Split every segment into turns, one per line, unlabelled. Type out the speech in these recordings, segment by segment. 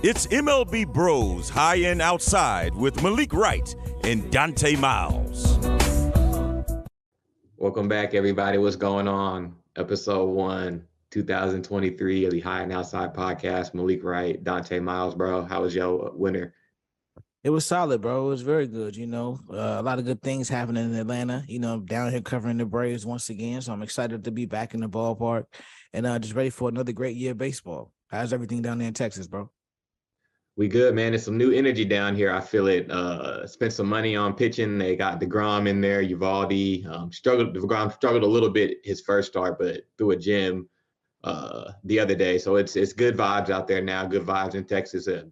It's MLB Bros High and Outside with Malik Wright and Dante Miles.
Welcome back, everybody. What's going on? Episode 1, 2023 of the High and Outside podcast. Malik Wright, Dante Miles, bro. How was your winter?
It was solid, bro. It was very good. A lot of good things happening in Atlanta. I'm down here covering the Braves once again, so I'm excited to be back in the ballpark and just ready for another great year of baseball. How's everything down there in Texas, bro?
We good, man. There's some new energy down here. I feel it. Spent some money on pitching. They got DeGrom in there. Uvalde struggled. DeGrom struggled a little bit his first start, but threw a gem the other day. So it's good vibes out there now. Good vibes in Texas, and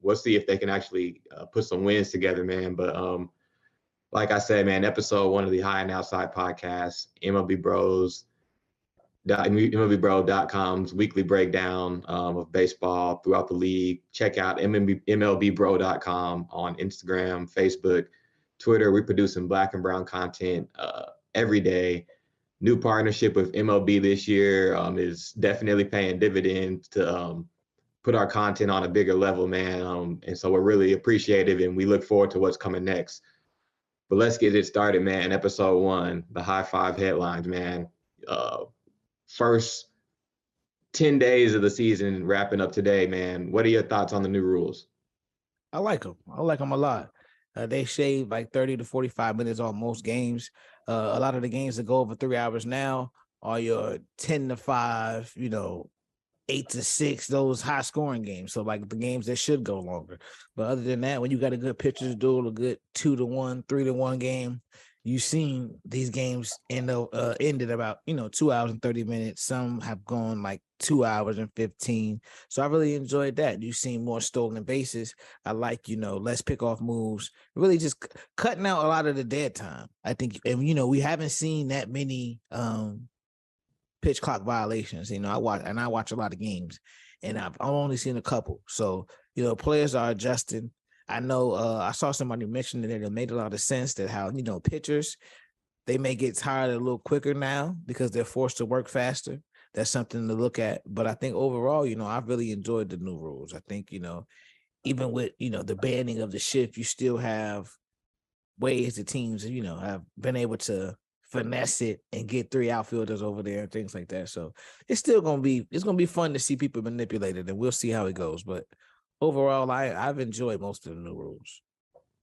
we'll see if they can actually put some wins together, man. But like I said, man, episode 1 of the High and Outside podcast, MLBBro.com's weekly breakdown of baseball throughout the league. Check out MLBBro.com on Instagram, Facebook, Twitter. We're producing black and brown content every day. New partnership with MLB this year is definitely paying dividends to put our content on a bigger level, man. And so we're really appreciative and we look forward to what's coming next. But let's get it started, man. Episode 1, the high five headlines, man. First 10 days of the season wrapping up today, man. What are your thoughts on the new rules?
I like them. I like them a lot. They shave like 30 to 45 minutes on most games. A lot of the games that go over 3 hours now are your 10 to 5, 8 to 6, those high scoring games. So like the games that should go longer. But other than that, when you got a good pitcher's duel, a good 2-1, 3-1 game, you've seen these games ended about 2 hours and 30 minutes. Some have gone like 2 hours and 15. So I really enjoyed that. You've seen more stolen bases. I like less pickoff moves. Really just cutting out a lot of the dead time. I think, and we haven't seen that many pitch clock violations. I watch a lot of games, and I've only seen a couple. So players are adjusting. I know I saw somebody mention that it made a lot of sense that how, pitchers, they may get tired a little quicker now because they're forced to work faster. That's something to look at. But I think overall, I've really enjoyed the new rules. I think, even with, the banning of the shift, you still have ways the teams, have been able to finesse it and get 3 outfielders over there and things like that. So it's going to be fun to see people manipulate it, and we'll see how it goes. But overall, I've enjoyed most of the new rules.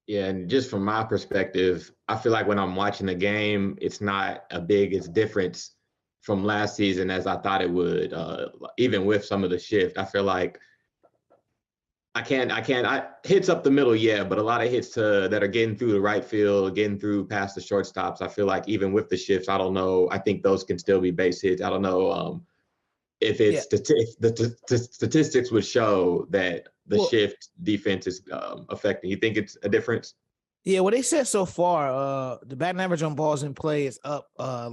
Yeah, and just from my perspective, I feel like when I'm watching the game, it's not a biggest difference from last season as I thought it would. Even with some of the shift, I feel like I hits up the middle, yeah, but a lot of hits that are getting through the right field, getting through past the shortstops. I feel like even with the shifts, I don't know. I think those can still be base hits. I don't know if it's the statistics would show that the shift defense is affecting. You think it's a difference?
Yeah, what they said so far, the batting average on balls in play is up I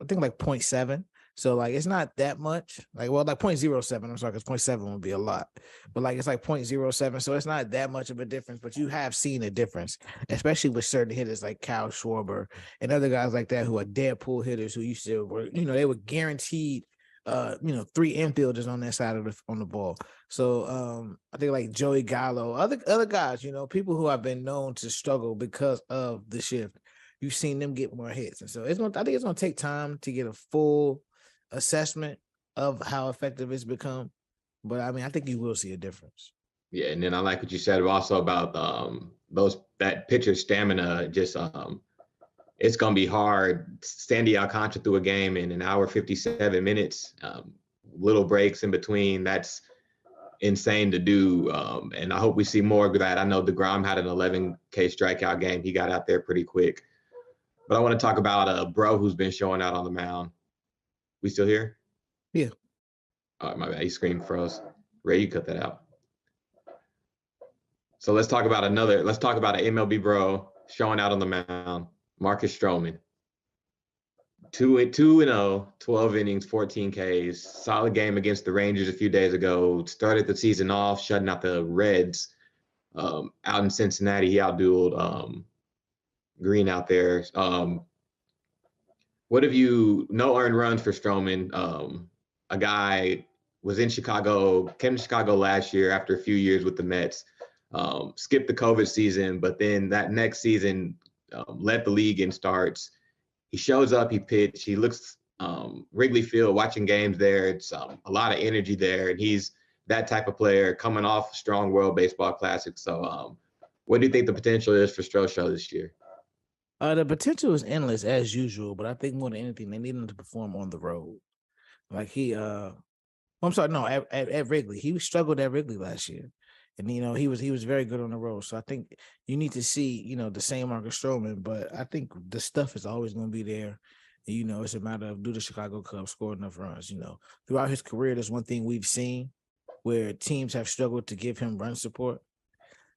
think 0.7. So like it's not that much. Like 0.07. I'm sorry, because 0.7 would be a lot. But like it's like 0.07. So it's not that much of a difference, but you have seen a difference, especially with certain hitters like Kyle Schwarber and other guys like that who are dead pull hitters who used to were, they were guaranteed 3 infielders on that side on the ball. So I think like Joey Gallo, other guys, people who have been known to struggle because of the shift, you've seen them get more hits. And so I think it's gonna take time to get a full assessment of how effective it's become. But I mean, I think you will see a difference.
Yeah, and then I like what you said also about that pitcher stamina. Just it's gonna be hard. Sandy Alcantara through a game in an hour 57 minutes. Little breaks in between. That's insane to do. And I hope we see more of that. I know DeGrom had an 11K strikeout game. He got out there pretty quick. But I want to talk about a bro who's been showing out on the mound. We still here?
Yeah.
All right, my bad. He screen froze. Ray, you cut that out. So let's talk about an MLB bro showing out on the mound. Marcus Stroman. 2-0, 12 innings, 14 Ks. Solid game against the Rangers a few days ago. Started the season off shutting out the Reds out in Cincinnati. He outdueled Green out there. What have you, no earned runs for Stroman, a guy was in Chicago, came to Chicago last year after a few years with the Mets, skipped the COVID season, but then that next season led the league in starts. He shows up, he pitched, he looks Wrigley Field, watching games there. It's a lot of energy there, and he's that type of player coming off a strong World Baseball Classic. So what do you think the potential is for Strosho this year?
The potential is endless as usual, but I think more than anything, they need him to perform on the road. Like I'm sorry, no, at Wrigley. He struggled at Wrigley last year. And he was very good on the road. So I think you need to see, the same Marcus Stroman, but I think the stuff is always going to be there. It's a matter of, do the Chicago Cubs score enough runs? Throughout his career, there's one thing we've seen where teams have struggled to give him run support.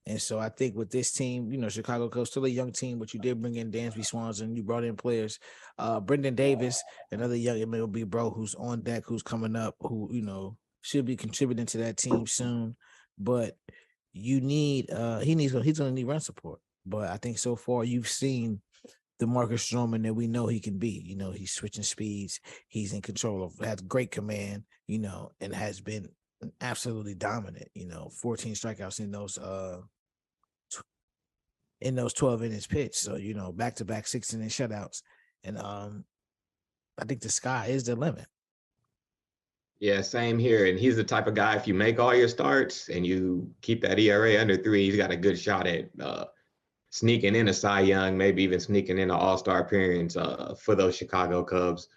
And so I think with this team, Chicago Cubs, still a young team, but you did bring in Dansby Swanson. You brought in players, Brendan Davis, another young MLB bro who's on deck, who's coming up, who, should be contributing to that team soon. But he's going to need run support. But I think so far you've seen the Marcus Stroman that we know he can be. He's switching speeds. He's in control of, has great command, and has been absolutely dominant. 14 strikeouts in those 12 innings pitched. So, back-to-back 6-inning shutouts. And I think the sky is the limit.
Yeah, same here. And he's the type of guy, if you make all your starts and you keep that ERA under 3, he's got a good shot at sneaking in a Cy Young, maybe even sneaking in an All-Star appearance for those Chicago Cubs.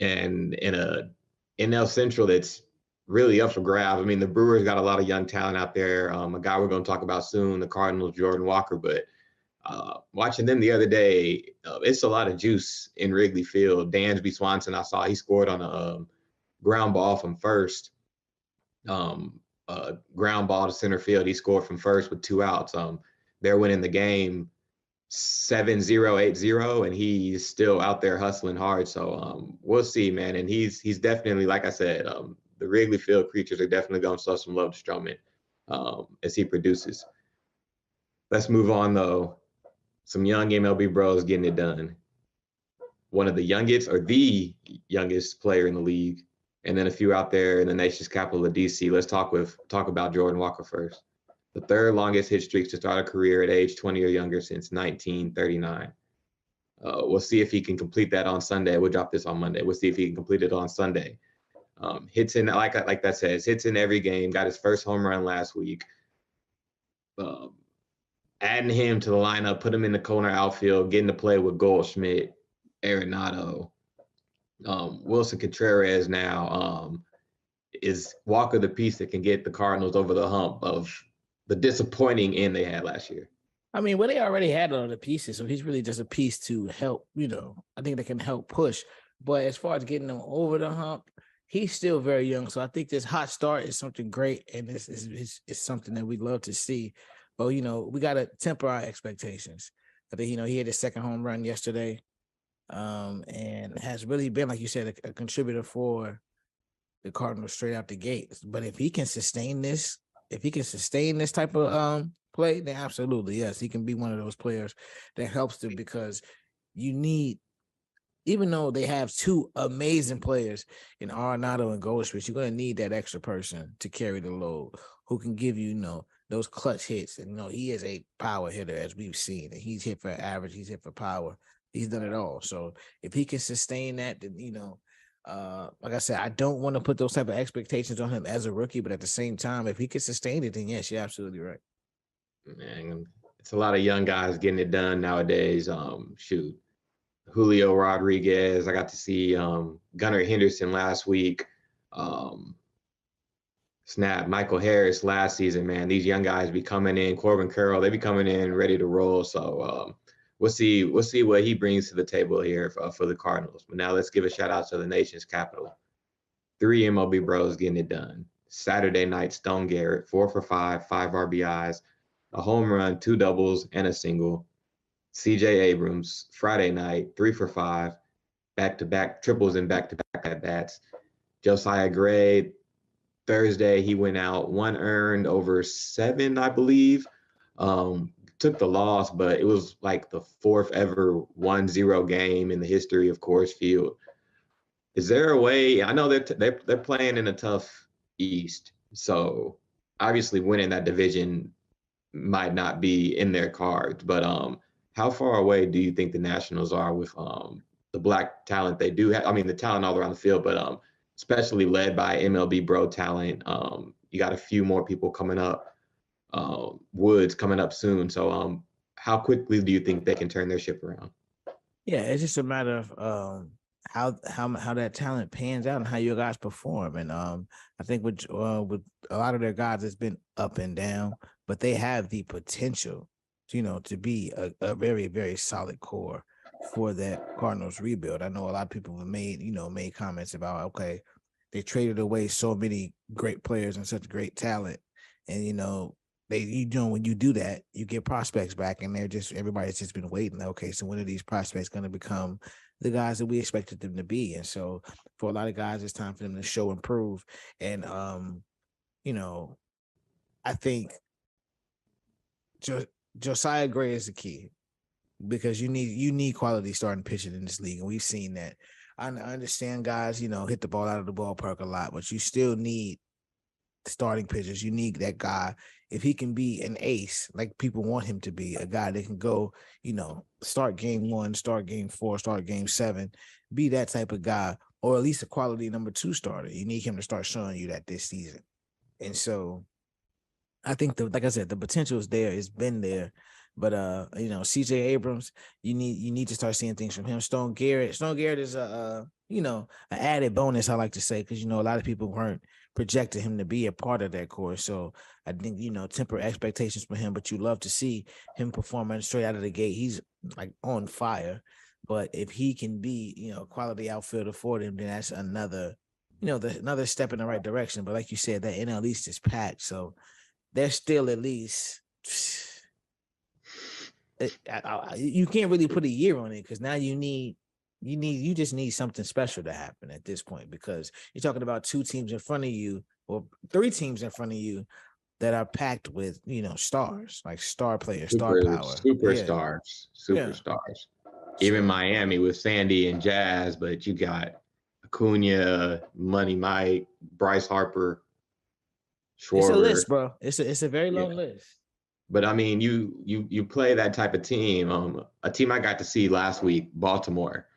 And in a NL Central that's really up for grabs. I mean, the Brewers got a lot of young talent out there. A guy we're going to talk about soon, the Cardinals, Jordan Walker. But watching them the other day, it's a lot of juice in Wrigley Field. Dansby Swanson, I saw he scored on a ground ball from first. Ground ball to center field. He scored from first with 2 outs. They're winning the game 7-0, 8-0, and he's still out there hustling hard. So we'll see, man. And he's definitely, like I said, the Wrigley Field creatures are definitely going to show some love to Stroman as he produces. Let's move on, though. Some young MLB bros getting it done. One of the youngest, or the youngest player in the league, and then a few out there in the nation's capital of DC. Let's talk about Jordan Walker first. The 3rd longest hit streak to start a career at age 20 or younger since 1939. We'll see if he can complete that on Sunday. We'll drop this on Monday. We'll see if he can complete it on Sunday. Hits in, like that says, hits in every game. Got his first home run last week. Adding him to the lineup, put him in the corner outfield, getting to play with Goldschmidt, Arenado, Wilson Contreras now. Is Walker the piece that can get the Cardinals over the hump of the disappointing end they had last year?
I mean, well, they already had all the pieces, so he's really just a piece to help, I think they can help push. But as far as getting them over the hump, he's still very young. So I think this hot start is something great, and this is something that we'd love to see. But, we got to temper our expectations. I think, he had his second home run yesterday, and has really been, like you said, a contributor for the Cardinals straight out the gate. But if he can sustain this, type of play, then absolutely, yes, he can be one of those players that helps them, because you need, even though they have 2 amazing players in Arenado and Goldschmidt, you're going to need that extra person to carry the load who can give you, those clutch hits. And, he is a power hitter, as we've seen. And he's hit for average. He's hit for power. He's done it all. So if he can sustain that, then, like I said, I don't want to put those type of expectations on him as a rookie, but at the same time, if he can sustain it, then yes, you're absolutely right.
Man, it's a lot of young guys getting it done nowadays. Julio Rodriguez. I got to see Gunnar Henderson last week. Michael Harris last season, man. These young guys be coming in. Corbin Carroll, they be coming in ready to roll. So we'll see what he brings to the table here for the Cardinals. But now let's give a shout out to the nation's capital. 3 MLB bros getting it done. Saturday night, Stone Garrett, 4 for 5, 5 RBIs, a home run, 2 doubles, and a single. CJ Abrams, Friday night, 3 for 5, back-to-back triples and back-to-back at-bats. Josiah Gray, Thursday, he went out, 1 earned over 7, I believe. Took the loss, but it was like the 4th ever 1-0 game in the history of Coors Field. Is there a way? I know they're playing in a tough East. So obviously winning that division might not be in their cards, but how far away do you think the Nationals are with the black talent they do have? I mean, the talent all around the field, but especially led by MLB Bro talent. You got a few more people coming up, Woods coming up soon. So how quickly do you think they can turn their ship around?
Yeah, it's just a matter of how that talent pans out and how your guys perform. And I think with a lot of their guys, it's been up and down, but they have the potential, to be a very, very solid core for that Cardinals rebuild. I know a lot of people have made comments about, okay, they traded away so many great players and such great talent, and when you do that, you get prospects back, and everybody's just been waiting. Okay, so when are these prospects going to become the guys that we expected them to be? And so for a lot of guys, it's time for them to show and prove. And I think Josiah Gray is the key, because you need quality starting pitching in this league, and we've seen that. I understand guys, hit the ball out of the ballpark a lot, but you still need starting pitchers. You need that guy, if he can be an ace like people want him to be, a guy that can go, start game 1, start game 4, start game 7, be that type of guy, or at least a quality number 2 starter. You need him to start showing you that this season. And so I think like I said, the potential is there. It's been there. But CJ Abrams, you need to start seeing things from him. Stone Garrett is an added bonus, I like to say, because a lot of people weren't projected him to be a part of that core. So I think, temper expectations for him, but you love to see him performing straight out of the gate. He's like on fire. But if he can be, quality outfielder for them, then that's another step in the right direction. But like you said, that NL East is packed. So there's still at least you can't really put a year on it, because now you just need something special to happen at this point, because you're talking about 2 teams in front of you, or 3 teams in front of you, that are packed with stars, like star players, star power,
superstars.
Yeah.
Even Miami with Sandy and Jazz, but you got Acuna, Money Mike, Bryce Harper, Schwarber.
It's a list, bro. It's a very long list.
But I mean, you play that type of team. A team I got to see last week, Baltimore.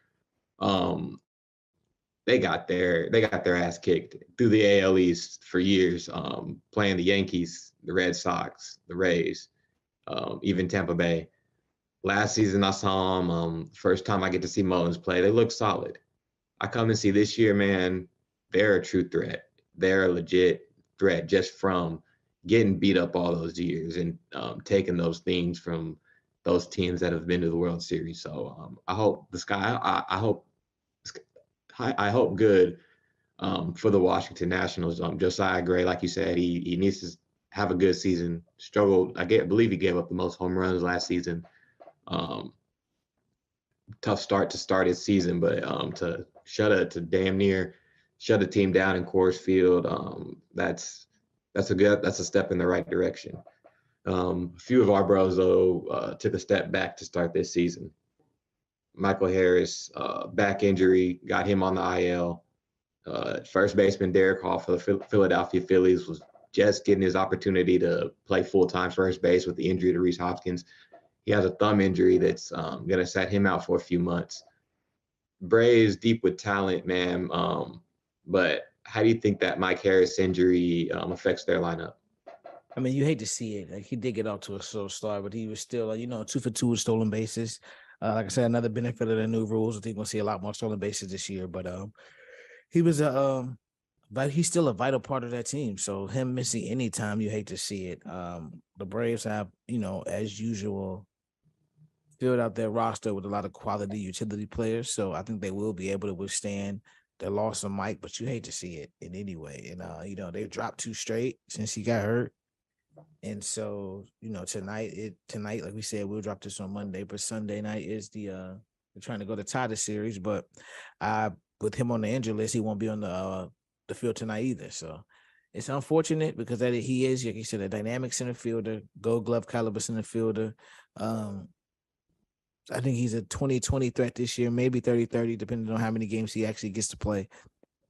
They got their ass kicked through the AL East for years. Playing the Yankees, the Red Sox, the Rays, even Tampa Bay. Last season I saw them. First time I get to see Mullins play, they look solid. I come and see this year, man. They're a true threat. They're a legit threat just from getting beat up all those years and taking those things from those teams that have been to the World Series. So I hope I hope good for the Washington Nationals. Josiah Gray, like you said, he needs to have a good season. Struggled. I believe he gave up the most home runs last season. Tough start to start his season, but to damn near shut a team down in Coors Field, that's a step in the right direction. A few of our bros though took a step back to start this season. Michael Harris, back injury, got him on the IL. First baseman Derek Hall for the Philadelphia Phillies was just getting his opportunity to play full-time first base with the injury to Rhys Hopkins. He has a thumb injury that's going to set him out for a few months. Braves deep with talent, man. But how do you think that Mike Harris injury affects their lineup?
I mean, you hate to see it. Like, he did get off to a slow start, but he was still, 2 for 2 with stolen bases. Like I said, another benefit of the new rules. I think we'll see a lot more stolen bases this year. But he was but he's still a vital part of that team. So him missing any time, you hate to see it. The Braves have, as usual, filled out their roster with a lot of quality utility players. So I think they will be able to withstand the loss of Mike, but you hate to see it in any way. And they've dropped 2 straight since he got hurt. And so, tonight, like we said, we'll drop this on Monday, but Sunday night is they're trying to go to tie the series, but with him on the injury list, he won't be on the field tonight either. So it's unfortunate, because he is, like you said, a dynamic center fielder, Gold Glove caliber center fielder. I think he's a 20-20 threat this year, maybe 30-30, depending on how many games he actually gets to play.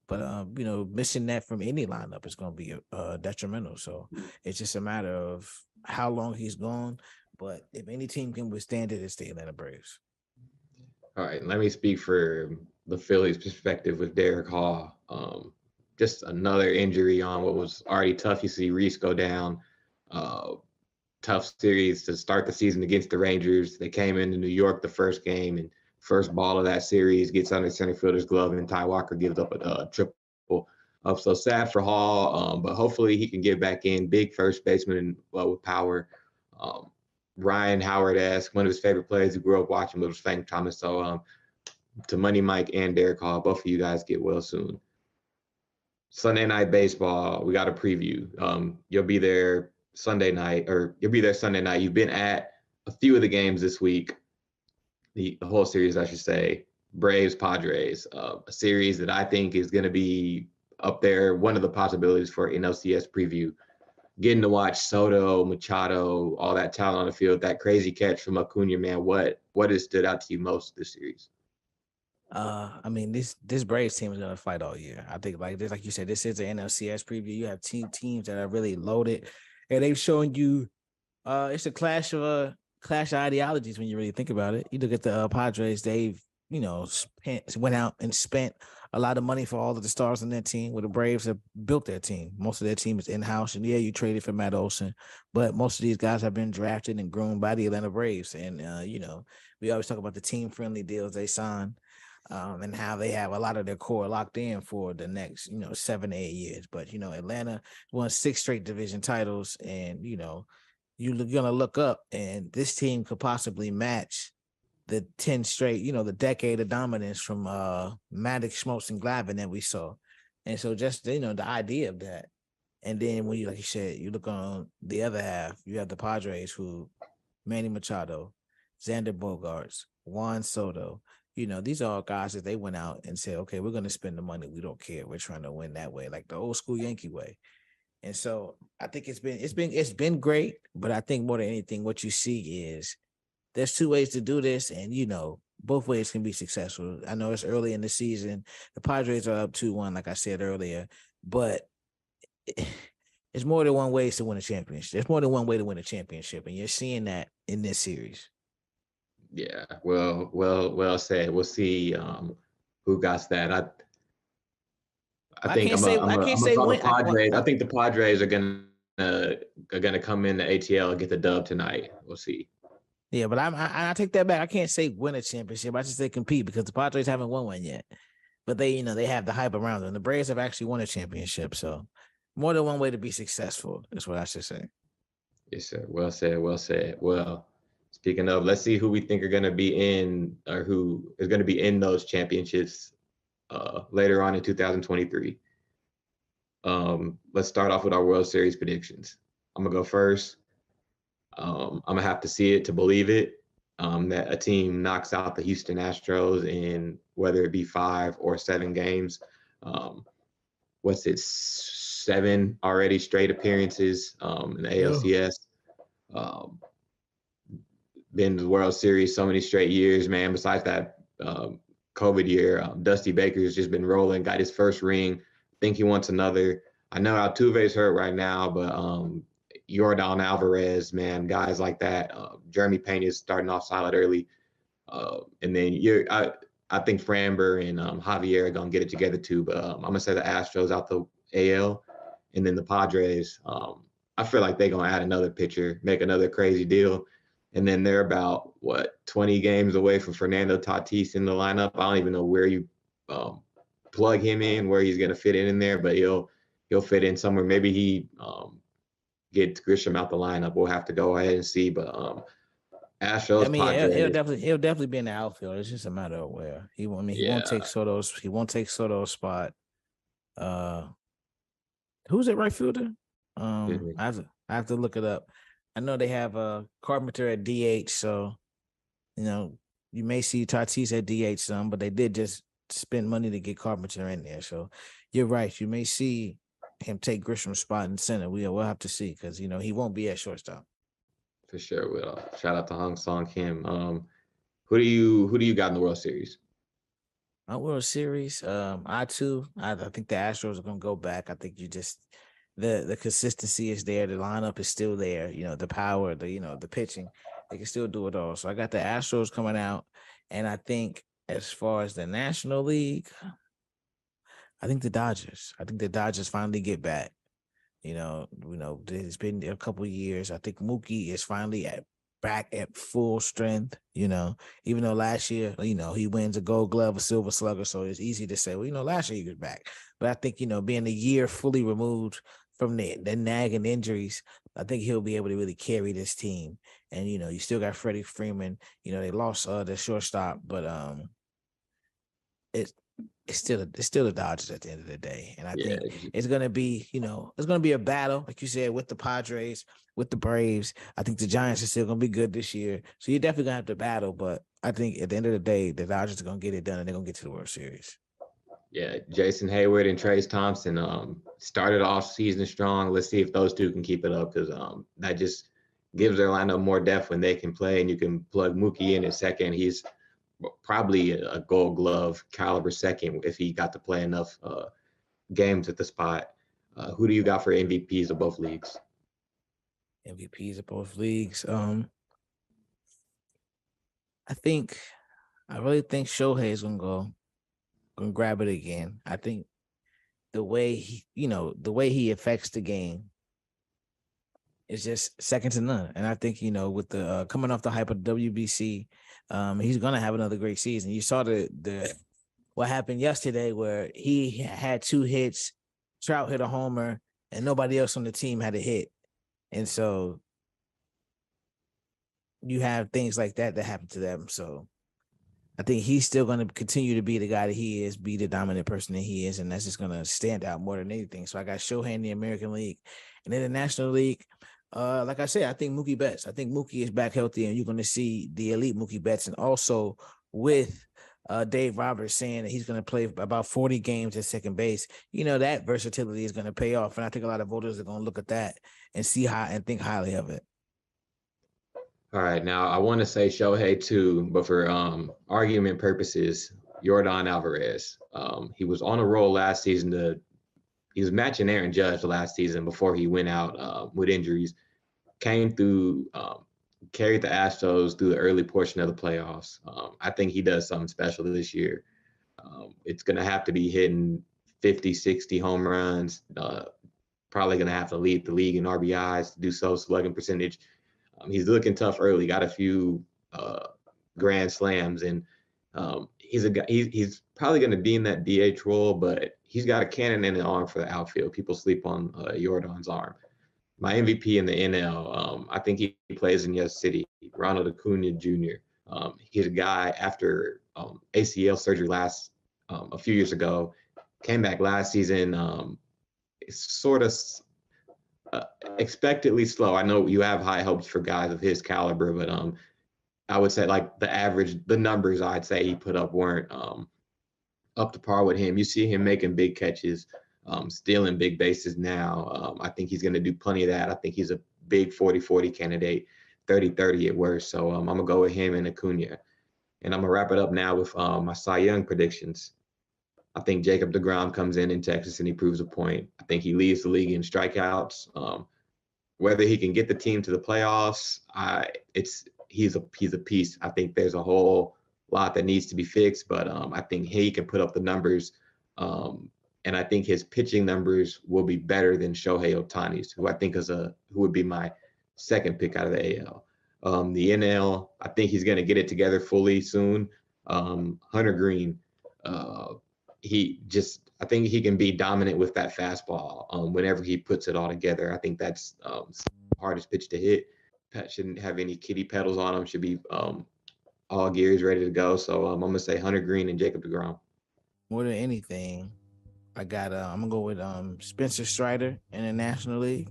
But missing that from any lineup is going to be detrimental. So it's just a matter of how long he's gone. But if any team can withstand it, it's the Atlanta Braves.
All right, let me speak for the Phillies' perspective with Derek Hall. Just another injury on what was already tough. You see Reese go down. Tough series to start the season against the Rangers. They came into New York the first game, and first ball of that series gets under center fielder's glove, and Ty Walker gives up a triple. So sad for Hall, but hopefully he can get back in. Big first baseman with power. Ryan Howard-esque, one of his favorite players who grew up watching was Frank Thomas. So to Money Mike and Derek Hall, both of you guys get well soon. Sunday night baseball, we got a preview. You'll be there Sunday night. You've been at a few of the games this week, the whole series, I should say. Braves, Padres, a series that I think is going to be up there, one of the possibilities for an LCS preview. Getting to watch Soto, Machado, all that talent on the field, that crazy catch from Acuna, man, what has stood out to you most this series?
This Braves team is gonna fight all year. I think like you said, this is an NLCS preview. You have teams that are really loaded, and they've shown you it's a clash of ideologies when you really think about it. You look at the Padres, they've went out and spent a lot of money for all of the stars on their team, where the Braves have built their team. Most of their team is in-house, and you traded for Matt Olson, but most of these guys have been drafted and groomed by the Atlanta Braves. And we always talk about the team-friendly deals they sign, and how they have a lot of their core locked in for the next 7 to 8 years. But Atlanta won 6 straight division titles, and you're gonna look up, and this team could possibly match the 10 straight, the decade of dominance from Maddox, Schmaltz, and Glavine that we saw. And so just, the idea of that. And then when like you said, you look on the other half, you have the Padres who, Manny Machado, Xander Bogaerts, Juan Soto, these are all guys that they went out and said, okay, we're going to spend the money. We don't care. We're trying to win that way, like the old school Yankee way. And so I think it's been great, but I think more than anything, what you see is there's 2 ways to do this, and both ways can be successful. I know it's early in the season. The Padres are up 2-1, like I said earlier, but it's more than one way to win a championship. There's more than one way to win a championship, and you're seeing that in this series.
Yeah, well said. We'll see who got that. I think the Padres are gonna come in the ATL and get the dub tonight. We'll see.
Yeah, but I take that back. I can't say win a championship. I just say compete, because the Padres haven't won one yet. But they have the hype around them. The Braves have actually won a championship. So more than one way to be successful is what I should say.
Yes, sir. Well said. Well, speaking of, let's see who we think are going to be in, or who is going to be in those championships later on in 2023. Let's start off with our World Series predictions. I'm going to go first. I'm going to have to see it to believe it, that a team knocks out the Houston Astros in whether it be 5 or 7 games. 7 already straight appearances in the ALCS. Been to the World Series so many straight years, man. Besides that COVID year, Dusty Baker's just been rolling, got his first ring. Think he wants another. I know Altuve's hurt right now, but Yordan Alvarez, man, guys like that. Jeremy Pena is starting off solid early. And then I think Framber and Javier are going to get it together too. But I'm going to say the Astros out the AL. And then the Padres, I feel like they're going to add another pitcher, make another crazy deal. And then they're about, 20 games away from Fernando Tatis in the lineup. I don't even know where you plug him in, where he's going to fit in there, but he'll fit in somewhere. Maybe he get Grisham out the lineup. We'll have to go ahead and see. But Astros, Padres,
he'll definitely be in the outfield. It's just a matter of where he won't take Soto's. He won't take Soto's spot. Who's at right fielder? I have to look it up. I know they have Carpenter at DH, so you may see Tatis at DH some, but they did just spend money to get Carpenter in there. So you're right. You may see him take Grisham's spot in center. We'll have to see, because he won't be at shortstop.
For sure. Will. Shout out to Hong Song Kim. Who do you got in the World Series?
My World Series, I think the Astros are gonna go back. I think you just the consistency is there, the lineup is still there, the power, the pitching, they can still do it all. So I got the Astros coming out, and I think as far as the National League, I think the Dodgers. I think the Dodgers finally get back. It's been a couple of years. I think Mookie is finally back at full strength. Even though last year, he wins a Gold Glove, a Silver Slugger, so it's easy to say, well, last year he was back. But I think being a year fully removed from the nagging injuries, I think he'll be able to really carry this team. And you still got Freddie Freeman. They lost the shortstop, but it's still the Dodgers at the end of the day. And I think it's gonna be, a battle, like you said, with the Padres, with the Braves. I think the Giants are still gonna be good this year. So you're definitely gonna have to battle. But I think at the end of the day, the Dodgers are gonna get it done and they're gonna get to the World Series.
Yeah, Jason Hayward and Trace Thompson started off season strong. Let's see if those two can keep it up, because that just gives their lineup more depth when they can play, and you can plug Mookie in at second. He's probably a Gold Glove caliber second if he got to play enough games at the spot. Who do you got for MVPs of both leagues?
MVPs of both leagues. I really think Shohei is gonna grab it again. I think the way he affects the game is just second to none. And I think, with the coming off the hype of WBC, he's gonna have another great season. You saw the what happened yesterday where he had 2 hits, Trout hit a homer, and nobody else on the team had a hit. And so you have things like that happen to them. So I think he's still going to continue to be the guy that he is, be the dominant person that he is, and that's just going to stand out more than anything. So I got Shohei in the American League. And in the National League, like I said, I think Mookie Betts. I think Mookie is back healthy, and you're going to see the elite Mookie Betts. And also with Dave Roberts saying that he's going to play about 40 games at second base, that versatility is going to pay off. And I think a lot of voters are going to look at that and see and think highly of it.
All right, now I want to say Shohei too, but for argument purposes, Yordan Alvarez. He was on a roll last season. He was matching Aaron Judge last season before he went out with injuries. Came through, carried the Astros through the early portion of the playoffs. I think he does something special this year. It's going to have to be hitting 50, 60 home runs. Probably going to have to lead the league in RBIs to do so, slugging percentage. He's looking tough early, got a few grand slams, and he's a guy. He's probably going to be in that DH role, but he's got a cannon in the arm for the outfield. People sleep on Yordan's arm. My MVP in the NL, I think he plays in Yes City, Ronald Acuna Jr. He's a guy after ACL surgery a few years ago, came back last season, sort of expectedly slow. I know you have high hopes for guys of his caliber, but I would say like the numbers I'd say he put up weren't up to par with him. You see him making big catches, stealing big bases now. I think he's going to do plenty of that. I think he's a big 40-40 candidate, 30-30 at worst. So I'm going to go with him and Acuna. And I'm going to wrap it up now with my Cy Young predictions. I think Jacob deGrom comes in Texas and he proves a point. I think he leads the league in strikeouts. Whether he can get the team to the playoffs, he's a piece. I think there's a whole lot that needs to be fixed, but I think he can put up the numbers. And I think his pitching numbers will be better than Shohei Ohtani's, who I think who would be my second pick out of the AL. The NL, I think he's going to get it together fully soon. Hunter Green, I think he can be dominant with that fastball whenever he puts it all together. I think that's the hardest pitch to hit. Pat shouldn't have any kitty pedals on him. Should be all gears ready to go. So I'm going to say Hunter Green and Jacob deGrom.
More than anything, I'm going to go with Spencer Strider in the National League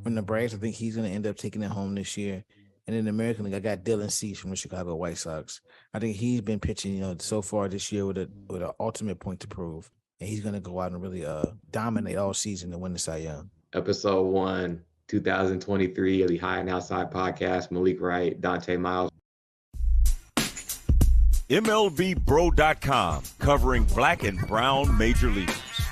from the Braves. I think he's going to end up taking it home this year. And in the American League, I got Dylan Cease from the Chicago White Sox. I think he's been pitching, so far this year with an ultimate point to prove. And he's going to go out and really dominate all season to win the Cy Young.
Episode 1, 2023 of the High and Outside podcast. Malik Wright, Dante Miles.
MLBBro.com, covering black and brown major leaguers.